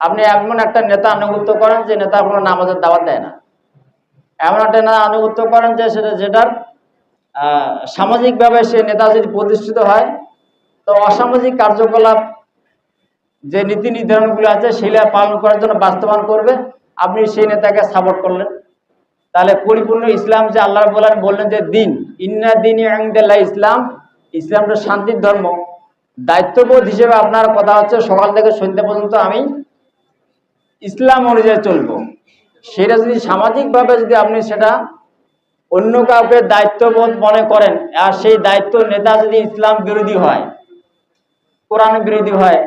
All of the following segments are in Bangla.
আপনি এমন একটা নেতা আনুগত্য করেন যে নেতা কোনো নামাজের দাওয়াত দেয় না, এমন একটা নেতা আনুগত্য করেন যে যেটার সামাজিকভাবে সে নেতা যদি প্রতিষ্ঠিত হয়, তো অসামাজিক কার্যকলাপ যে নীতি নির্ধারণগুলো আছে সেগুলা পালন করার জন্য বাস্তবায়ন করবে, আপনি সেই নেতাকে সাপোর্ট করলেন। তাহলে পরিপূর্ণ ইসলাম যে আল্লাহ বললেন যে দিন ইন্না দীনি ইনদাল্লাহ ইসলাম, ইসলামটা শান্তির ধর্ম। দায়িত্ববোধ হিসেবে আপনার কথা হচ্ছে সকাল থেকে সন্ধ্যা পর্যন্ত আমি ইসলাম অনুযায়ী চলবো। সেটা যদি সামাজিকভাবে যদি আপনি সেটা অন্য কাউকে দায়িত্ববোধ মনে করেন, আর সেই দায়িত্ব নেতা যদি ইসলাম বিরোধী হয়, কোরআন বিরোধী হয়,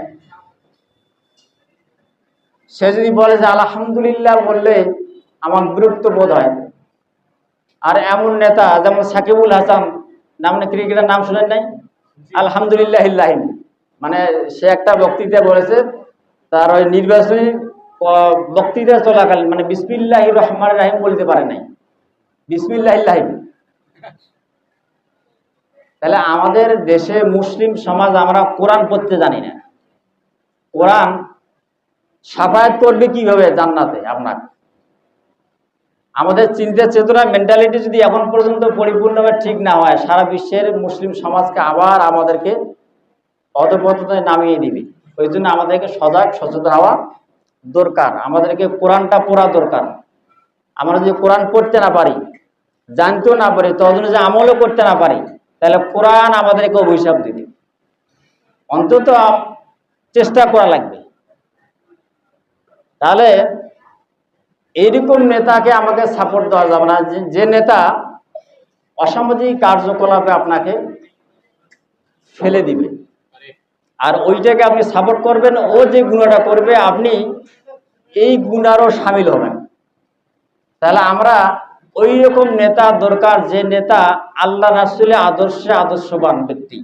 সে যদি বলে যে আলহামদুলিল্লাহ বললে আমার বিরক্ত বোধ হয়। আর এমন নেতা যেমন সাকিবুল হাসান নামে ক্রিকেটার, নাম শুনেন নাই? আলহামদুলিল্লাহ, মানে সে একটা বক্তৃতা বলেছে, তার ওই নির্বাচনী বক্তৃতা চলাকালীন মানে বিসমিল্লাহির রহমানির রহিম বলতে পারে নাই, বিসমিল্লাহির রহিম। তাহলে আমাদের দেশে মুসলিম সমাজ আমরা কোরআন পড়তে জানি না। কোরআন সাফায়াত করবে কিভাবে জান্নাতে আপনার? আমাদের চিন্তা চেতনা মেন্টালিটি যদি এখন পর্যন্ত পরিপূর্ণভাবে ঠিক না হয়, সারা বিশ্বের মুসলিম সমাজকে আবার আমাদেরকে অধপতনে নামিয়ে দিবে। ওই জন্য আমাদেরকে সজাগ সচেতন হওয়া দরকার। আমাদেরকে কোরআনটা পড়া দরকার। আমরা যদি কোরআন পড়তে না পারি, জানতেও না পারি, তখন যে আমলও করতে না পারি, তাহলে কোরআন আমাদেরকে অভিশাপ দিবে। অন্তত চেষ্টা করা লাগবে। তাহলে এইরকম নেতাকে আমাকে সাপোর্ট দেওয়া যাবে না, যে নেতা অসামাজিক কার্যকলাপে আপনাকে ফেলে দিবে, আর ওইটাকে আপনি সাপোর্ট করবেন। ও যে গুণাটা করবে আপনি এই গুণারও সামিল হবেন। তাহলে আমরা ওই রকম নেতা দরকার, যে নেতা আল্লাহ রাসূলের আদর্শে আদর্শবান ব্যক্তি।